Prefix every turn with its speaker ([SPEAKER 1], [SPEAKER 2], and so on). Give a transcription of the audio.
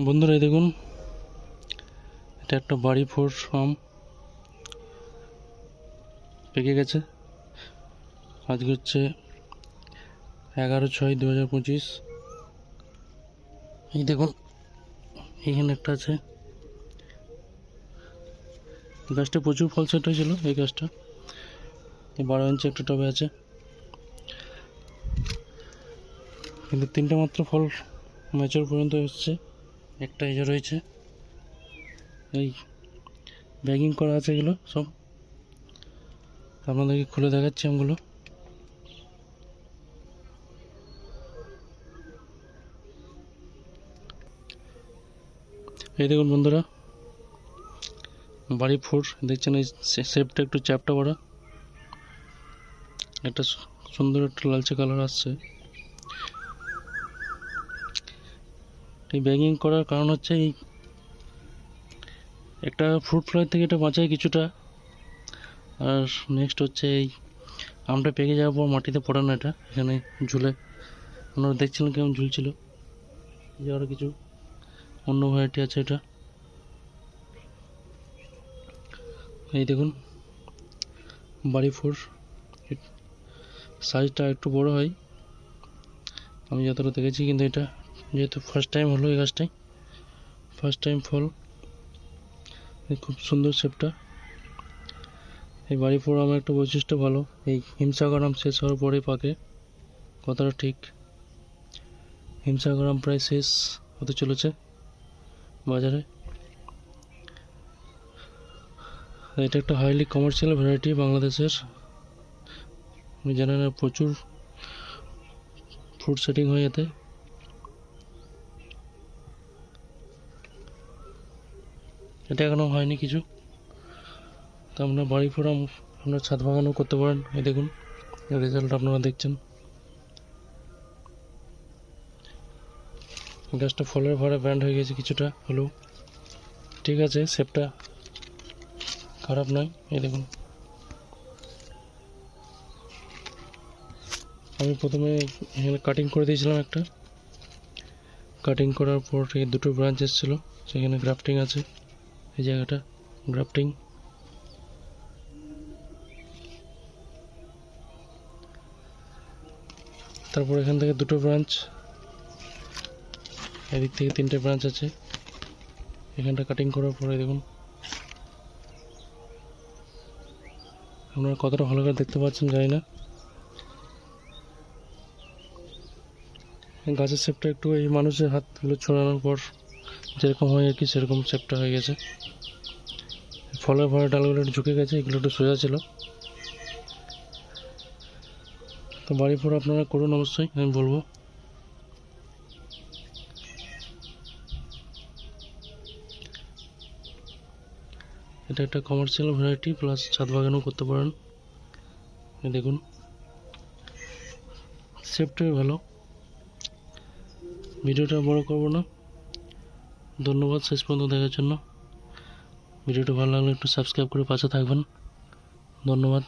[SPEAKER 1] বন্ধুরা এই দেখুন, এটা একটা বাড়ি ফোর ফার্ম পেকে গেছে। আজকে হচ্ছে 11/6/2025। এই দেখুন, এইখানে একটা আছে। গাছটা প্রচুর ফল সেট হয়েছিল। এই গাছটা 12 ইঞ্চি একটা টবে আছে, কিন্তু 3টে মাত্র ফল ম্যাচুর পর্যন্ত এসছে। একটা এই যে রয়েছে, এই ব্যাগিং করা আছে। এগুলো সব আপনাদেরকে খুলে দেখাচ্ছি আমগুলো। এই দেখুন বন্ধুরা, বাড়ি ফোর দেখছেন। এই শেপটা একটু চ্যাপটা করা, একটা সুন্দর একটা লালচে কালার আসছে। এই ব্যাগিং করার কারণ হচ্ছে এই একটা ফ্রুট ফ্লাই থেকে এটা বাঁচায় কিছুটা। আর নেক্সট হচ্ছে এই আমটা পেকে যাওয়ার পর মাটিতে পড়ে না, এটা এখানে ঝুলে। আপনারা দেখছিলেন কেমন ঝুলছিল। যে আরও কিছু অন্য ভ্যারাইটি আছে। এটা এই দেখুন, বাড়ি ফোর। সাইজটা একটু বড় হয় আমি যতটা দেখেছি, কিন্তু এটা যেহেতু ফার্স্ট টাইম হলো, এই গাছটাই ফার্স্ট টাইম ফল। খুব সুন্দর শেপটা। এই বাড়ি ফোর আমের একটা বৈশিষ্ট্য ভালো, এই হিমসাগর আম শেষ হওয়ার পরেই পাকে। কথাটা ঠিক। হিমসাগর আম প্রায় শেষ হতে চলেছে বাজারে। এটা একটা হাইলি কমার্শিয়াল ভ্যারাইটি বাংলাদেশের। আপনি জানেন না, প্রচুর ফ্রুট সেটিং হয় এতে। এটা এখনও হয়নি কিছু, তো আপনার বাড়ি ফোর আম আপনার ছাদ বাগানও করতে পারেন। এই দেখুন রেজাল্ট আপনারা দেখছেন। গাছটা ফলের ভারে ব্যান্ড হয়ে গেছে কিছুটা হলেও, ঠিক আছে। শেপটা খারাপ নয়। এই দেখুন, আমি প্রথমে এখানে কাটিং করে দিয়েছিলাম একটা। কাটিং করার পর এই দুটো ব্রাঞ্চ এসেছিলো, সেখানে গ্রাফটিং আছে। এই জায়গাটা গ্রাফটিং। তারপর এখান থেকে দুটো ব্রাঞ্চ, এদিক থেকে 3টে ব্রাঞ্চ আছে। এখানটা কাটিং করার পরে দেখুন, আপনারা কতটা ভালো করে দেখতে পাচ্ছেন জানি না। গাছের শেপটা একটু এই মানুষের হাতগুলো ছড়ানোর পর যেরকম হয় আর কি, সেরকম শেপটা হয়ে গেছে। ফলের ভরে ডালগুলো একটু ঝুঁকে গেছে, এগুলো একটু সোজা ছিল। তো বাড়ি ফোর আপনারা করুন অবশ্যই, আমি বলবো। এটা একটা কমার্শিয়াল ভ্যারাইটি, প্লাস ছাদ বাগানও করতে পারেন। দেখুন শেপটাই ভালো। ভিডিওটা বড় করব না। ধন্যবাদ শেষ পর্যন্ত দেখার জন্য। ভিডিওটা ভালো লাগলে একটু সাবস্ক্রাইব করে পাশে থাকবেন। ধন্যবাদ।